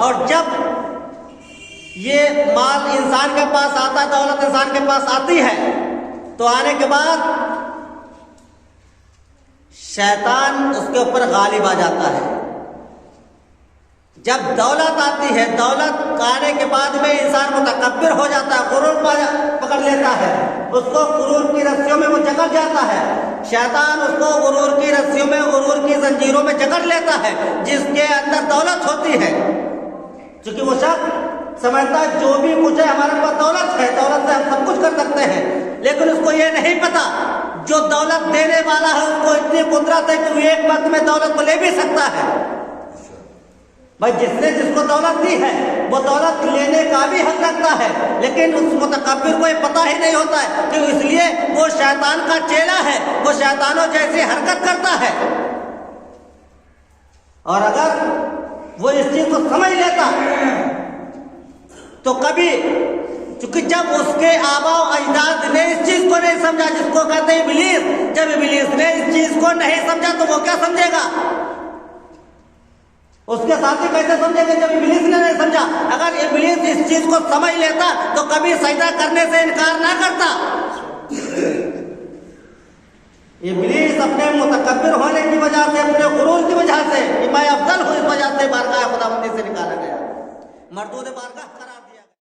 और जब ये माल इंसान के पास आता है, दौलत इंसान के पास आती है, तो आने के बाद शैतान उसके ऊपर गालिब आ जाता है। जब दौलत आती है, दौलत आने के बाद में इंसान मुतकब्बिर हो जाता है, गुरूर पकड़ लेता है, उसको गुरूर की रस्सियों में वो जकड़ जाता है। शैतान उसको गुरूर की रस्सियों में, गुरूर की जंजीरों में जकड़ लेता है, जिसके अंदर दौलत होती है। क्योंकि वो शख्स समझता है जो भी कुछ है हमारे पास दौलत है, दौलत से हम सब कुछ कर सकते हैं, लेकिन उसको ये नहीं पता जो दौलत देने वाला है उसको इतनी कुदरत है कि वो एक वक्त में दौलत को ले भी सकता है। भाई जिसने जिसको दौलत दी है वो दौलत लेने का भी हक रखता है, लेकिन उस मुतकब्बिर को ये पता ही नहीं होता है कि इसलिए वो शैतान का चेला है, वो शैतानों जैसी हरकत करता है। और अगर वो इस चीज को समझ लेता तो कभी, क्योंकि जब उसके आबा अजदाद ने इस चीज को नहीं समझा, जिसको कहते हैं इब्लीस, जब इब्लीस ने इस चीज को नहीं समझा तो वो क्या समझेगा? उसके साथी कैसे समझेंगे जब इब्लीस ने नहीं समझा? अगर इब्लीस इस चीज को समझ लेता तो कभी सजदा करने से इनकार ना करता। इब्लीस अपने मुतकब्बिर होने की वजह से, अपने गुरूर की वजह से कि मैं अफजल हूं, इस वजह से बारगाह खुदाबंदी से निकाला गया, मरदूद बारगाह करार दिया।